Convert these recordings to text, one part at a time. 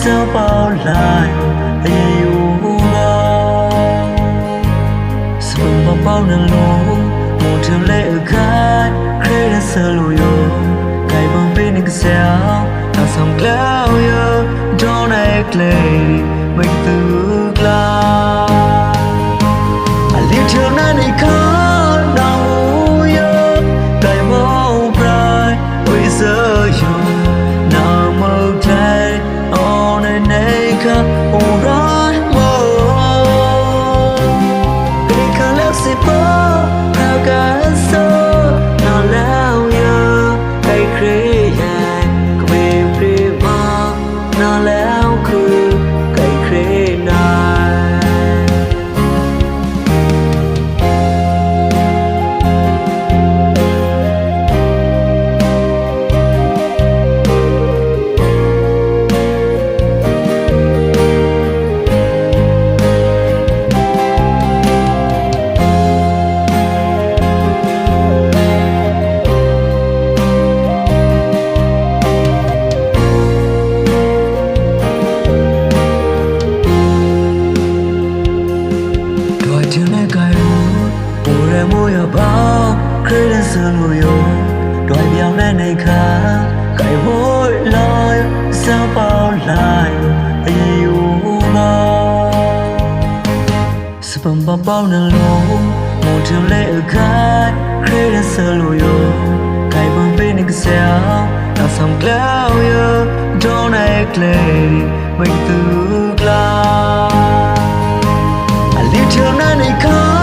sao bao lại yêu sớm bao bao nâng lũ một trường lệ ở khai khế đã sơ lùi yo ngày bằng bên những xéo ta xong kéo yo cho này lệ mình tự la liệt trường này đi khó đau yo cái mong prai bây giờ yo nào mơ trái on này này khá ổn rồi môi ở bao khơi lên sương mùi ô đòi béo lên này khá cái hối lối sao bao lại yêu bao sớm bao bao nâng lũ một trường lệ ở khai khơi lên sương mùi ô cái bằng bên những xéo ta xong kéo yo cho này lệ mình tự la liệt trường này khó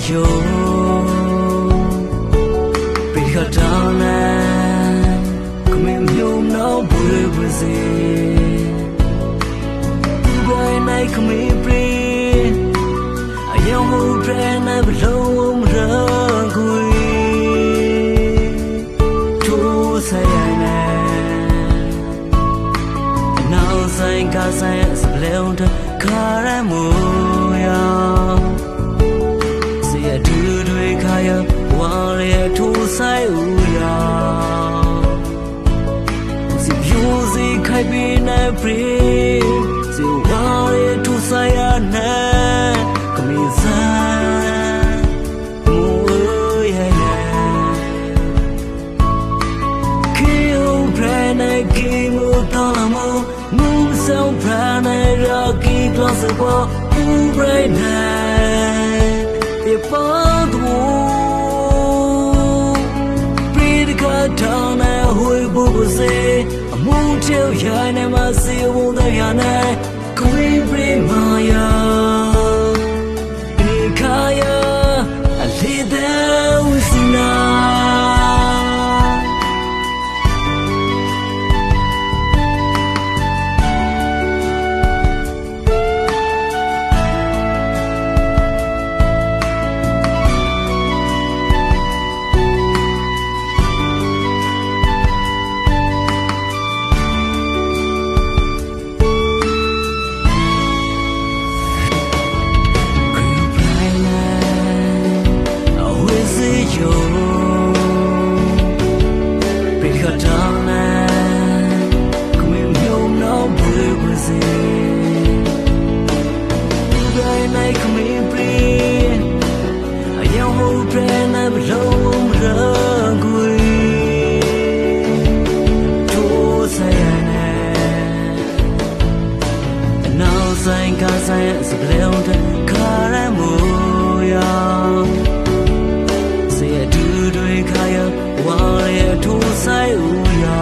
yo Pika dana Kumi myom na bwe bweze Ubay nai kumi pre Ayaw mo pre na below mrangui To sayana Now saying ka sayang sableon ta Karamuya Siya dudwe kaya Wale to say uya Si yuzi kai bina pre Si wale to say ana Kamizan Muya ya Kiyo prana kimu talamo Mumsao prana raki klasabo Ubray na Ipadu Pridika dana hui bubuse Amuntil yana masi wunda yana Kui primaya Nikaya Alida usina Sayang ka sayang sebelum karamuya Saya duduk kaya wale tu say uya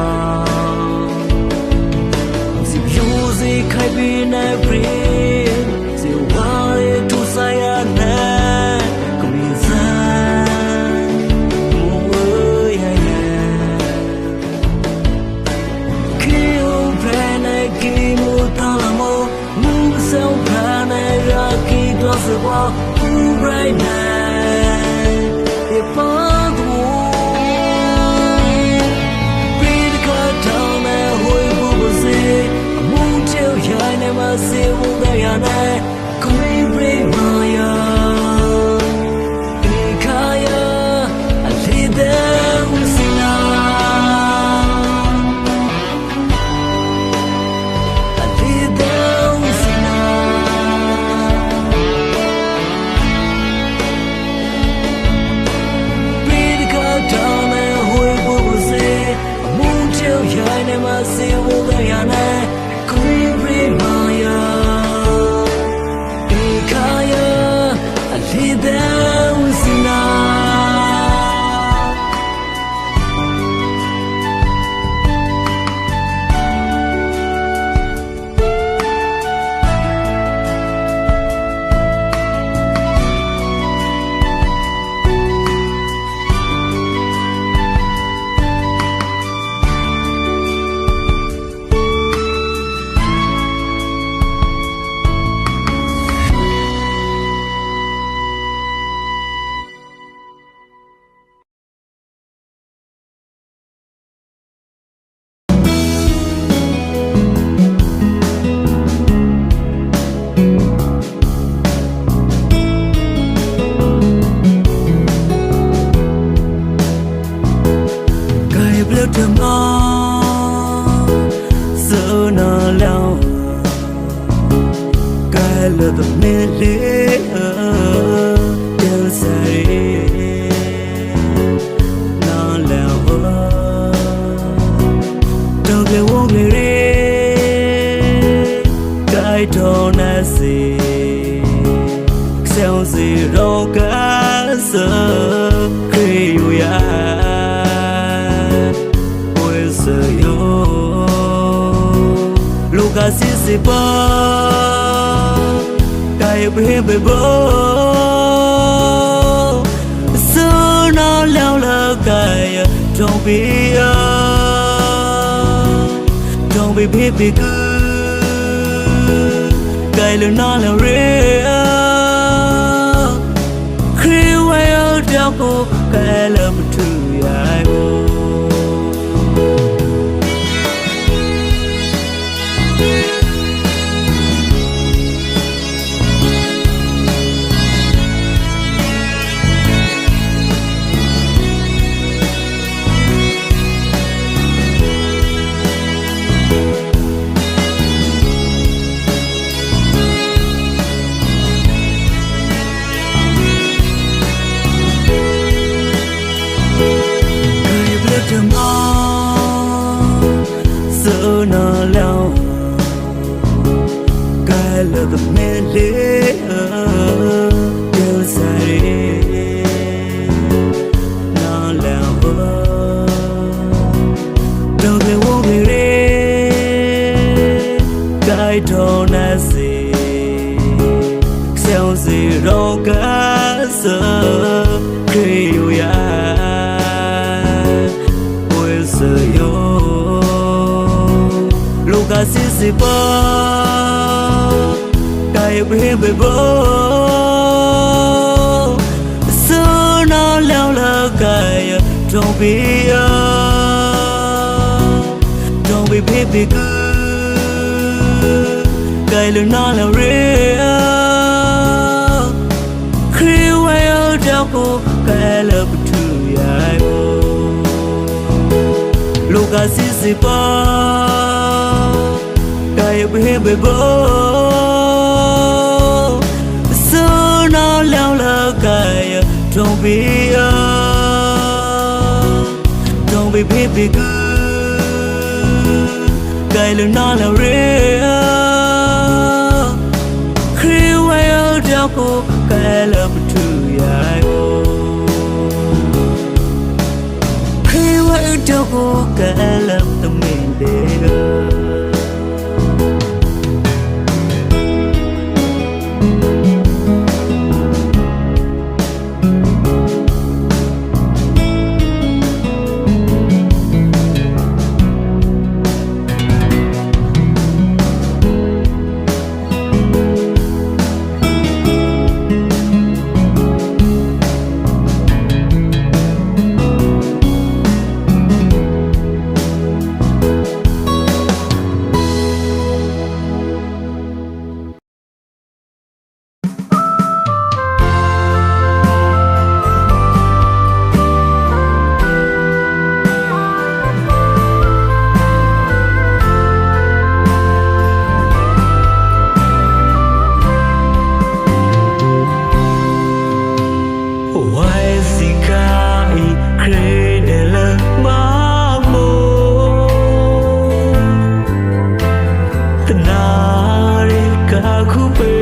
Si yuzi kai bina pre Si wale tu say ana Kumizan Muya ya Kiyo prana kimu talamo Mumsao prana raki klasabo Ubray na Ipadu Pridika dana hui bubuse Amuntil yana masi wunda yana Kumi primaya Nikaya Alida usina Masi wunda yana Kui primaya Nikaya Alida usina the minute Bye. Don't be baby good Cái lời nói là real Khi quay ở đau cô Cái lời bất thư ai vô Đừng ngon giờ nó lao cái lời gặp mẹ lẽ đều dài nó lao đâu thể vô về đây cái đó là gì sao gì đâu cả giờ khi yêu Luka sisi ba Kaya bebe bo Suna lao la kaya Don't be baby good Kaya lời nói là real Khi quay ở đau cô Kaya lời bất thư ai vô Luka sisi ba Kaya bebe bo Suna lao la kaya Don't be baby good Kaya lời nói là real Khi quay ở đau cô Kaya lời bất thư ai vô Khi quay ở đau cô Kaya lời tâm mình để Coupe